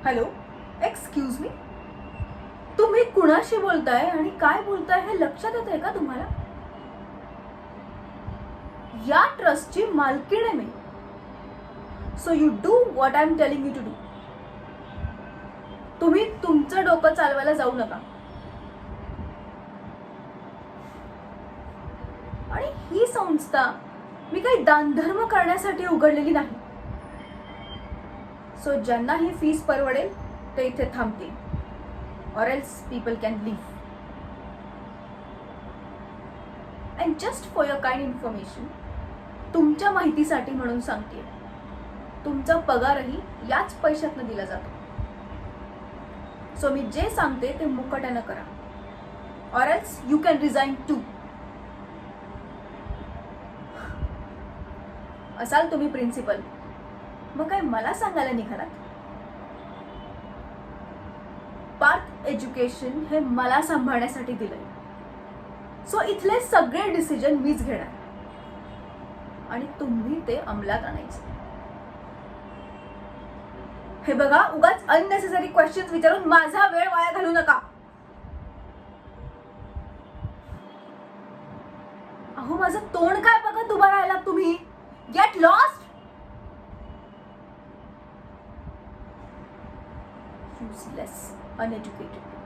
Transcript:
Hello, excuse me, तुम्ही कुणाशी बोलताय आणि काय बोलताय हे लक्षात येत आहे का तुम्हाला? या ट्रस्टची मालकीण आहे मी. So you do what I am telling you to do. तुम्ही तुमचं डोकं चालवायला जाऊ नका. आणि ही संस्था मी काही दानधर्म करण्यासाठी उघडलेली नाही. सो ज्यांना ही फीस परवडेल ते इथे थांबतील, or else people can leave. And just for your kind information, तुमच्या माहितीसाठी म्हणून सांगते, तुमचा पगारही याच पैशातनं दिला जातो. सो मी जे सांगते ते मुकाट्यानं करा, or else you can resign too. असाल तुम्ही प्रिन्सिपल, मग काय मला सांगायला निघालात? पार्थ एज्युकेशन हे मला सांभाळण्यासाठी दिलंय. सो इथले सगळे डिसिजन मीच घेणार आणि तुम्ही ते अंमलात आणायचे. हे बघा, उगाच अननेसेसरी क्वेश्चन्स विचारून माझा वेळ वाया घालू नका. अहो, माझं तोंड काय बघत उभा राहिलात तुम्ही? Get lost. Useless, uneducated.